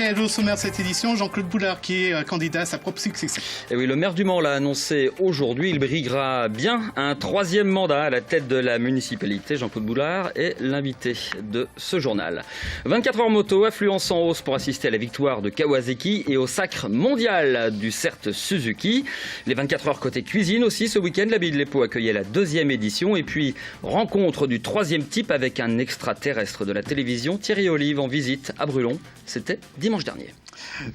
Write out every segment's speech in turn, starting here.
quel est au sommaire de cette édition? Jean-Claude Boulard qui est candidat à sa propre succession. Et oui, le maire du Mans l'a annoncé aujourd'hui. Il briguera bien un 3e mandat à la tête de la municipalité. Jean-Claude Boulard est l'invité de ce journal. 24 heures moto, affluence en hausse pour assister à la victoire de Kawasaki et au sacre mondial du CERT Suzuki. Les 24 heures côté cuisine aussi. Ce week-end, l'Abbaye de l'Épau accueillait la 2e édition. Et puis, rencontre du 3e type avec un extraterrestre de la télévision, Thierry Olive, en visite à Brulon. C'était dimanche dernier.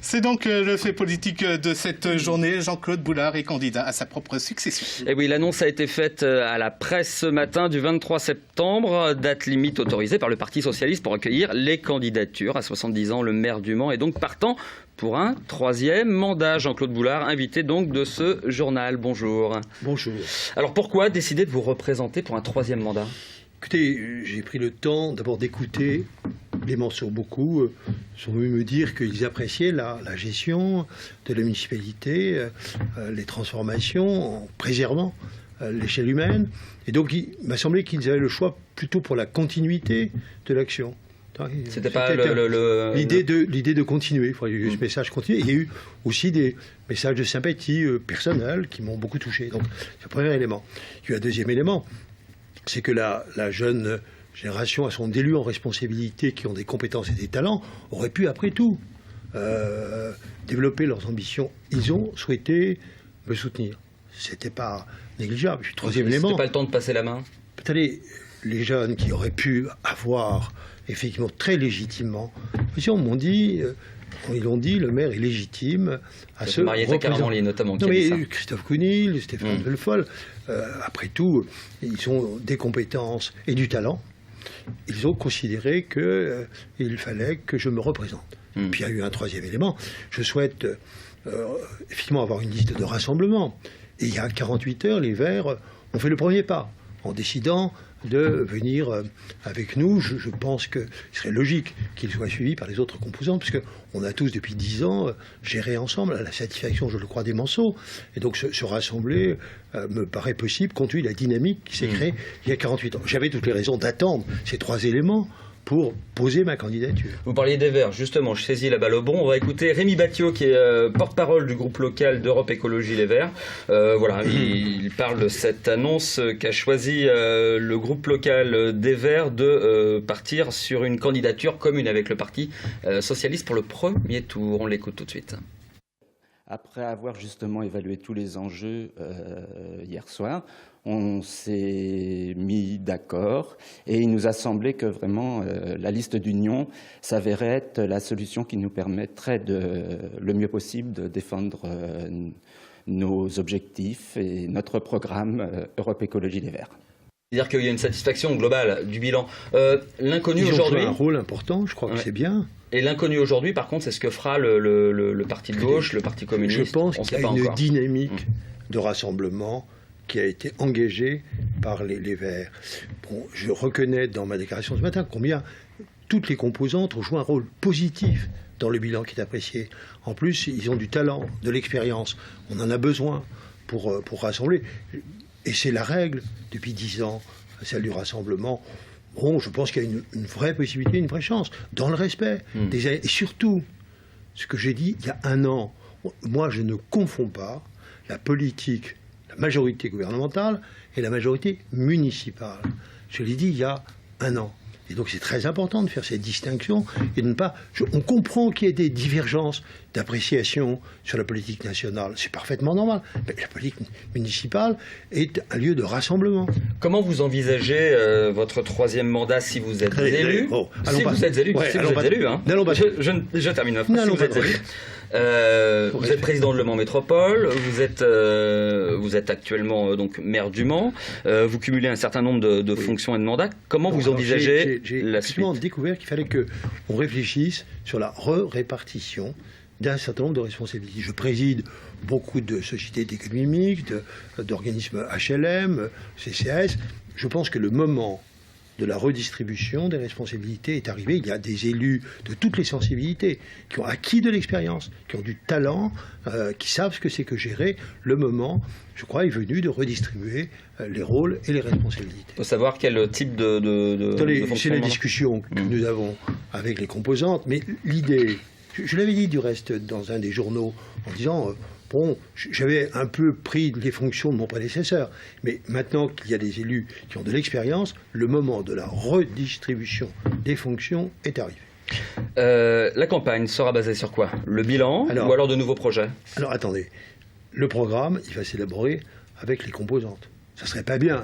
C'est donc le fait politique de cette journée. Jean-Claude Boulard est candidat à sa propre succession. Et oui, l'annonce a été faite à la presse ce matin du 23 septembre, date limite autorisée par le Parti socialiste pour accueillir les candidatures. À 70 ans, le maire du Mans est donc partant pour un 3e mandat. Jean-Claude Boulard, invité donc de ce journal. Bonjour. Bonjour. Alors pourquoi décider de vous représenter pour un 3e mandat ? Écoutez, j'ai pris le temps d'abord d'écouter les Manceaux. Beaucoup sont venus me dire qu'ils appréciaient la gestion de la municipalité, les transformations en préservant l'échelle humaine. Et donc il m'a semblé qu'ils avaient le choix plutôt pour la continuité de l'action. C'était pas l'idée de continuer. Il y a eu ce message continué. Il y a eu aussi des messages de sympathie personnelle qui m'ont beaucoup touché. Donc c'est le premier élément. Il y a eu un deuxième élément. C'est que la jeune génération a son d'élus en responsabilité qui ont des compétences et des talents, aurait pu, après tout, développer leurs ambitions. Ils ont souhaité me soutenir. C'était pas négligeable. Puis, troisième élément. C'était pas le temps de passer la main. Attendez, les jeunes qui auraient pu avoir, effectivement, très légitimement, ils m'ont dit... Ils l'ont dit, le maire est légitime à se Marietta Caramanli, notamment. Non, mais Christophe Counil, Stéphane Delfoll, après tout, ils ont des compétences et du talent. Ils ont considéré qu'il fallait que je me représente. Puis il y a eu un 3e élément. Je souhaite effectivement avoir une liste de rassemblement. Et il y a 48 heures, les Verts ont fait le premier pas en décidant de venir avec nous. Je pense que ce serait logique qu'ils soient suivis par les autres composantes, parce qu'on a tous, depuis 10 ans, géré ensemble, à la satisfaction, je le crois, des Manceaux. Et donc se rassembler me paraît possible, compte tenu de la dynamique qui s'est créée il y a 48 ans. J'avais toutes les raisons d'attendre ces 3 éléments pour poser ma candidature. Vous parliez des Verts, justement, je saisis la balle au bon. On va écouter Rémi Battiot, qui est porte-parole du groupe local d'Europe Écologie Les Verts. Voilà, il parle de cette annonce qu'a choisi le groupe local des Verts de partir sur une candidature commune avec le Parti socialiste pour le premier tour. On l'écoute tout de suite. Après avoir justement évalué tous les enjeux hier soir, on s'est mis d'accord et il nous a semblé que vraiment la liste d'union s'avérait être la solution qui nous permettrait le mieux possible de défendre nos objectifs et notre programme Europe Écologie Les Verts. C'est-à-dire qu'il y a une satisfaction globale du bilan. L'inconnu aujourd'hui... aujourd'hui... Ils ont joué un rôle important, je crois que c'est bien. Et l'inconnu aujourd'hui, par contre, c'est ce que fera le parti de gauche, le parti communiste. Je pense qu'il y a une dynamique de rassemblement qui a été engagée par les Verts. Bon, je reconnais dans ma déclaration ce matin combien toutes les composantes ont joué un rôle positif dans le bilan qui est apprécié. En plus, ils ont du talent, de l'expérience. On en a besoin pour rassembler. Et c'est la règle depuis 10 ans, celle du rassemblement. Bon, je pense qu'il y a une vraie possibilité, une vraie chance, dans le respect des années. Et surtout, ce que j'ai dit il y a 1 an, moi je ne confonds pas la politique, la majorité gouvernementale et la majorité municipale. Je l'ai dit il y a 1 an. Et donc c'est très important de faire cette distinction et de ne pas... on comprend qu'il y ait des divergences d'appréciation sur la politique nationale. C'est parfaitement normal. Mais la politique municipale est un lieu de rassemblement. Comment vous envisagez votre 3e mandat si vous êtes élu? Si vous êtes élu, hein. Je termine ma phrase. Si vous êtes élu. Vous êtes président de Le Mans Métropole, vous êtes actuellement donc maire du Mans, vous cumulez un certain nombre de fonctions et de mandats. Comment vous envisagez la suite? J'ai découvert qu'il fallait qu'on réfléchisse sur la répartition d'un certain nombre de responsabilités. Je préside beaucoup de sociétés d'économie mixte, d'organismes HLM, CCAS. Je pense que le moment de la redistribution des responsabilités est arrivé. Il y a des élus de toutes les sensibilités qui ont acquis de l'expérience, qui ont du talent, qui savent ce que c'est que gérer. Le moment, je crois, est venu de redistribuer les rôles et les responsabilités. Il faut savoir quel type de c'est la discussion que nous avons avec les composantes, mais l'idée, Je l'avais dit du reste dans un des journaux en disant bon, j'avais un peu pris les fonctions de mon prédécesseur, mais maintenant qu'il y a des élus qui ont de l'expérience, le moment de la redistribution des fonctions est arrivé. La campagne sera basée sur quoi? Le bilan ou alors de nouveaux projets? Alors attendez, le programme, il va s'élaborer avec les composantes. Ça serait pas bien.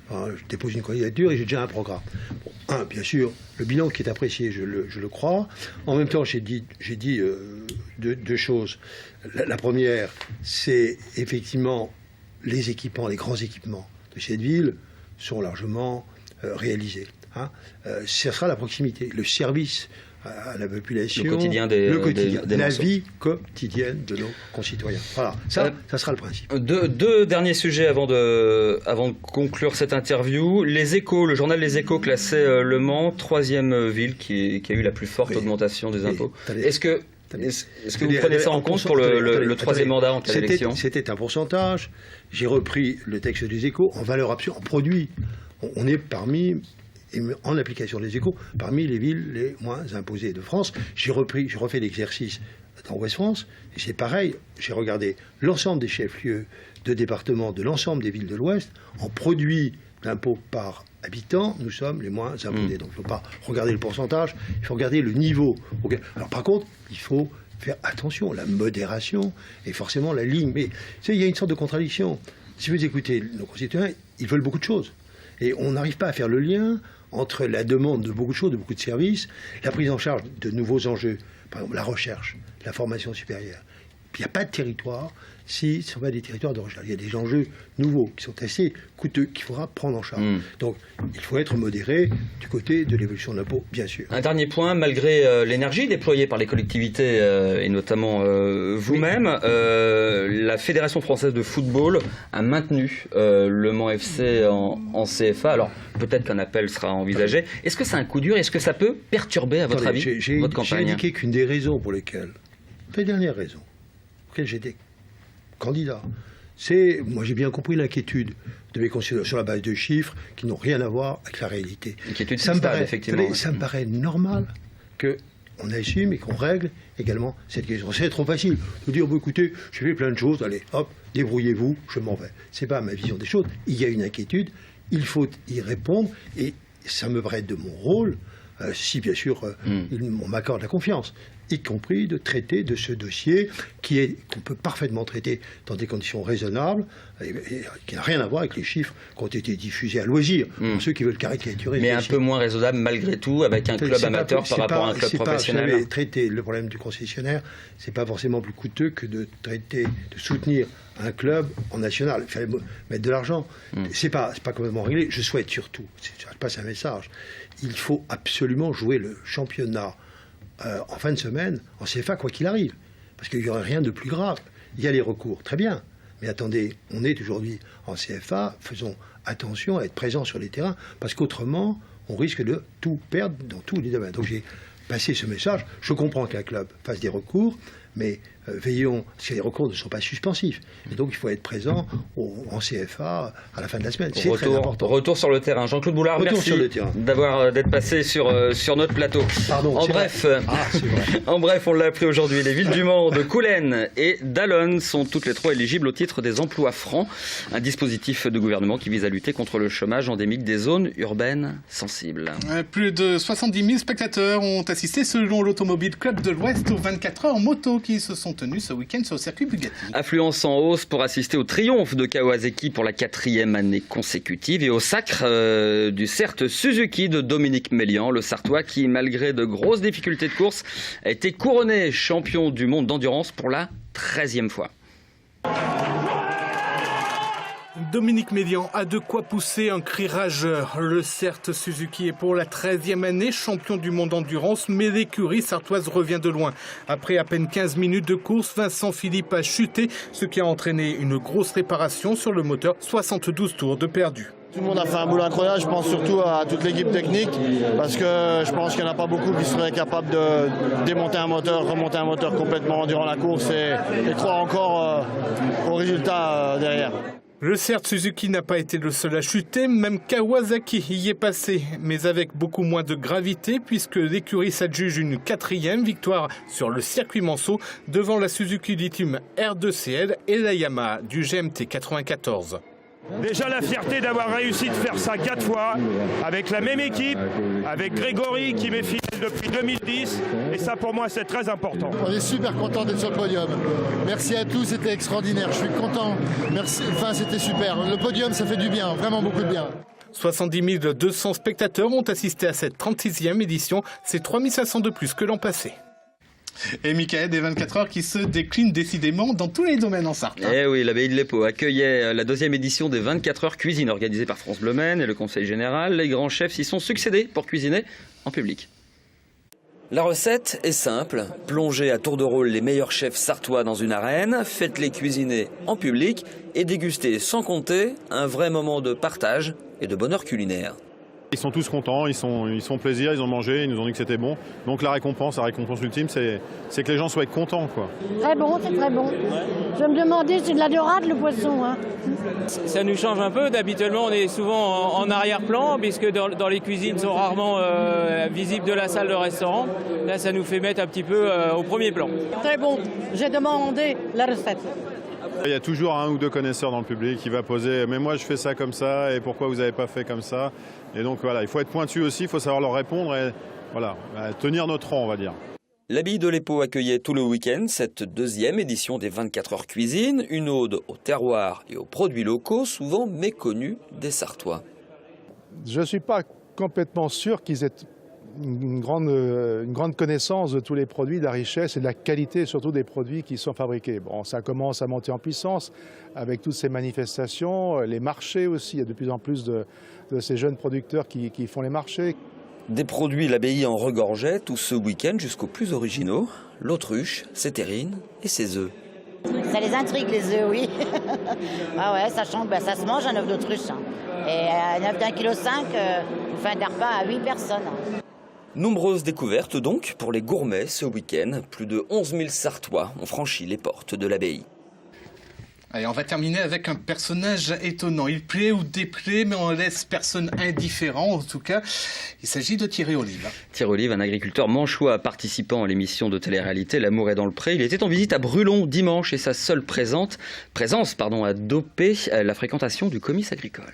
Enfin, je dépose une candidature et j'ai déjà un programme. Bon, bien sûr, le bilan qui est apprécié, je le crois. En même temps, j'ai dit deux choses. La première, c'est effectivement les équipements, les grands équipements de cette ville sont largement réalisés. Ce sera la proximité, le service à la population, le quotidien la vie quotidienne de nos concitoyens. Voilà, ça sera le principe. Deux derniers sujets avant de conclure cette interview. Les Échos, le journal Les Échos classait Le Mans 3e ville qui a eu la plus forte augmentation des impôts. Est-ce que vous prenez ça en compte pour le troisième mandat en cas d'élection? C'était un pourcentage. J'ai repris le texte des Échos en valeur absolue, en produit. On est en application des Échos, parmi les villes les moins imposées de France. J'ai refait l'exercice dans Ouest-France, et c'est pareil, j'ai regardé l'ensemble des chefs-lieux de département de l'ensemble des villes de l'Ouest, en produit d'impôt par habitant, nous sommes les moins imposés. Donc il ne faut pas regarder le pourcentage, il faut regarder le niveau. Alors par contre, il faut faire attention, la modération et forcément la ligne. Mais il y a une sorte de contradiction. Si vous écoutez nos concitoyens, ils veulent beaucoup de choses. Et on n'arrive pas à faire le lien entre la demande de beaucoup de choses, de beaucoup de services, la prise en charge de nouveaux enjeux, par exemple la recherche, la formation supérieure. Il n'y a pas de territoire si ce ne sont pas des territoires de recherche. Il y a des enjeux nouveaux qui sont assez coûteux qu'il faudra prendre en charge. Donc il faut être modéré du côté de l'évolution de l'impôt, bien sûr. Un dernier point, malgré l'énergie déployée par les collectivités et notamment vous-même, la Fédération française de football a maintenu Le Mans FC en CFA. Alors peut-être qu'un appel sera envisagé. Est-ce que c'est un coup dur? Est-ce que ça peut perturber, à votre avis, votre campagne? J'ai indiqué qu'une des raisons pour lesquelles, la dernière raison, pour laquelle j'étais candidat, moi j'ai bien compris l'inquiétude de mes concitoyens sur la base de chiffres qui n'ont rien à voir avec la réalité. Ça me paraît normal qu'on assume et qu'on règle également cette question. C'est trop facile de dire écoutez, j'ai fait plein de choses, allez hop, débrouillez-vous, je m'en vais. C'est pas ma vision des choses. Il y a une inquiétude, il faut y répondre et ça me paraît de mon rôle, si bien sûr on m'accorde la confiance, y compris de traiter de ce dossier qu'on peut parfaitement traiter dans des conditions raisonnables et qui n'a rien à voir avec les chiffres qui ont été diffusés à loisir, pour ceux qui veulent caricaturer. Mais un peu moins raisonnable malgré tout avec un club amateur par rapport à un club professionnel. Vous savez, traiter le problème du concessionnaire, c'est pas forcément plus coûteux que de soutenir un club en national. Il fallait mettre de l'argent. C'est pas complètement réglé. Je souhaite surtout, je passe un message, il faut absolument jouer le championnat en fin de semaine, en CFA, quoi qu'il arrive. Parce qu'il n'y aurait rien de plus grave. Il y a les recours, très bien. Mais attendez, on est aujourd'hui en CFA, faisons attention à être présents sur les terrains, parce qu'autrement, on risque de tout perdre dans tous les domaines. Donc j'ai passé ce message. Je comprends qu'un club fasse des recours, mais veillons, parce que les recours ne sont pas suspensifs. Et donc il faut être présent en CFA à la fin de la semaine. C'est très important. Retour sur le terrain. Jean-Claude Boulard, merci d'être passé sur notre plateau. Pardon, en bref, on l'a appris aujourd'hui. Les villes du Mans, de Coulennes et d'Allonnes sont toutes les trois éligibles au titre des emplois francs, un dispositif de gouvernement qui vise à lutter contre le chômage endémique des zones urbaines sensibles. Plus de 70 000 spectateurs ont assisté selon l'Automobile Club de l'Ouest aux 24 heures en moto qui se sont tenus ce week-end sur le circuit Bugatti. Affluence en hausse pour assister au triomphe de Kawasaki pour la 4e année consécutive et au sacre du CERT Suzuki de Dominique Mélian, le Sartois qui, malgré de grosses difficultés de course, a été couronné champion du monde d'endurance pour la 13e fois. Dominique Mélian a de quoi pousser un cri rageur. Le CERT Suzuki est pour la 13e année champion du monde endurance, mais l'écurie sartoise revient de loin. Après à peine 15 minutes de course, Vincent Philippe a chuté, ce qui a entraîné une grosse réparation sur le moteur, 72 tours de perdu. Tout le monde a fait un boulot incroyable, je pense surtout à toute l'équipe technique, parce que je pense qu'il n'y en a pas beaucoup qui seraient capables de démonter un moteur, remonter un moteur complètement durant la course et croire encore au résultat derrière. Le CERT Suzuki n'a pas été le seul à chuter, même Kawasaki y est passé, mais avec beaucoup moins de gravité puisque l'écurie s'adjuge une 4e victoire sur le circuit Manceau devant la Suzuki Lithium R2CL et la Yamaha du GMT 94. Déjà la fierté d'avoir réussi de faire ça 4 fois avec la même équipe, avec Grégory qui m'est fidèle depuis 2010 et ça pour moi c'est très important. On est super content d'être sur le podium. Merci à tous, c'était extraordinaire, je suis content. Merci, enfin c'était super. Le podium ça fait du bien, vraiment beaucoup de bien. 70 200 spectateurs ont assisté à cette 36e édition, c'est 3500 de plus que l'an passé. Et Michael, des 24 heures qui se déclinent décidément dans tous les domaines en Sarthe. Eh oui, l'abbaye de l'Épau accueillait la 2e édition des 24 heures cuisine organisée par France Bleu Maine et le Conseil général. Les grands chefs s'y sont succédés pour cuisiner en public. La recette est simple. Plongez à tour de rôle les meilleurs chefs sartois dans une arène, faites-les cuisiner en public et dégustez sans compter un vrai moment de partage et de bonheur culinaire. Ils sont tous contents, ils font plaisir, ils ont mangé, ils nous ont dit que c'était bon. Donc la récompense ultime, c'est que les gens soient contents, quoi. Très bon, c'est très bon. Je me demandais, c'est de la dorade le poisson. Hein. Ça nous change un peu. D'habituellement, on est souvent en arrière-plan, puisque dans les cuisines sont rarement visibles de la salle de restaurant. Là, ça nous fait mettre un petit peu au premier plan. Très bon. J'ai demandé la recette. Il y a toujours un ou deux connaisseurs dans le public qui va poser « mais moi je fais ça comme ça et pourquoi vous n'avez pas fait comme ça ?» Et donc voilà, il faut être pointu aussi, il faut savoir leur répondre et voilà, tenir notre rang on va dire. L'abbaye de l'Épau accueillait tout le week-end cette 2e édition des 24 heures cuisine, une ode au terroir et aux produits locaux souvent méconnus des Sartois. Je ne suis pas complètement sûr qu'ils aient une grande connaissance de tous les produits, de la richesse et de la qualité surtout des produits qui sont fabriqués. Bon, ça commence à monter en puissance avec toutes ces manifestations, les marchés aussi, il y a de plus en plus de ces jeunes producteurs qui font les marchés. Des produits, l'abbaye en regorgeait tout ce week-end jusqu'aux plus originaux, l'autruche, ses terrines et ses œufs. Ça les intrigue les œufs, oui. Ah ouais, sachant que ça se mange un œuf d'autruche. Hein. Et un œuf d'1,5 kg, vous faites un repas à 8 personnes. Nombreuses découvertes donc pour les gourmets ce week-end. Plus de 11 000 Sartois ont franchi les portes de l'abbaye. Allez, on va terminer avec un personnage étonnant. Il plaît ou déplaît, mais on laisse personne indifférent. En tout cas, il s'agit de Thierry Olive. Thierry Olive, un agriculteur manchois participant à l'émission de télé-réalité L'amour est dans le pré. Il était en visite à Brulon dimanche et sa seule présence a dopé la fréquentation du comice agricole.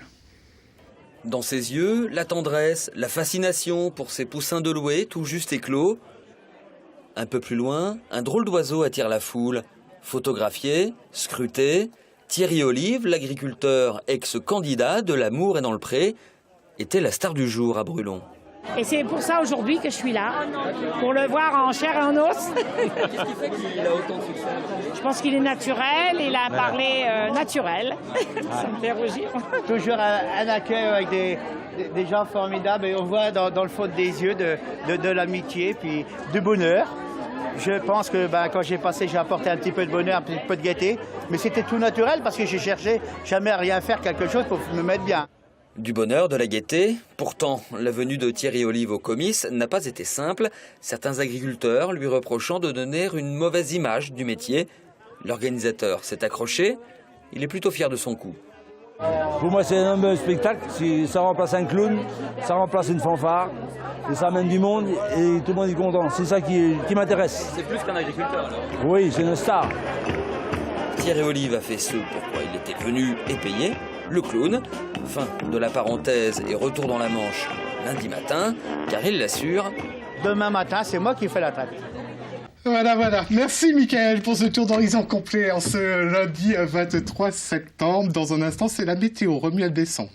Dans ses yeux, la tendresse, la fascination pour ces poussins de loué tout juste éclos. Un peu plus loin, un drôle d'oiseau attire la foule. Photographié, scruté, Thierry Olive, l'agriculteur ex-candidat de L'amour est dans le pré, était la star du jour à Brulon. Et c'est pour ça aujourd'hui que je suis là, pour le voir en chair et en os. Qu'est-ce qui fait qu'il a autant de succès? Je pense qu'il est naturel, il a parlé naturel. Ça me fait rougir. Toujours un accueil avec des gens formidables et on voit dans le fond des yeux de l'amitié puis du bonheur. Je pense que quand j'ai passé, j'ai apporté un petit peu de bonheur, un petit peu de gaieté. Mais c'était tout naturel parce que j'ai cherché jamais à rien faire quelque chose pour me mettre bien. Du bonheur, de la gaieté. Pourtant, la venue de Thierry Olive au comice n'a pas été simple. Certains agriculteurs lui reprochant de donner une mauvaise image du métier. L'organisateur s'est accroché. Il est plutôt fier de son coup. Pour moi, c'est un beau spectacle. Ça remplace un clown, ça remplace une fanfare, et ça amène du monde, et tout le monde est content. C'est ça qui m'intéresse. C'est plus qu'un agriculteur, alors? Oui, c'est une star. Thierry Olive a fait ce pourquoi il était venu et payé, le clown. Fin de la parenthèse et retour dans la Manche lundi matin, car il l'assure. Demain matin, c'est moi qui fais la traite. Voilà. Merci Mickaël pour ce tour d'horizon complet en ce lundi 23 septembre. Dans un instant, c'est la météo. Romuald Besson.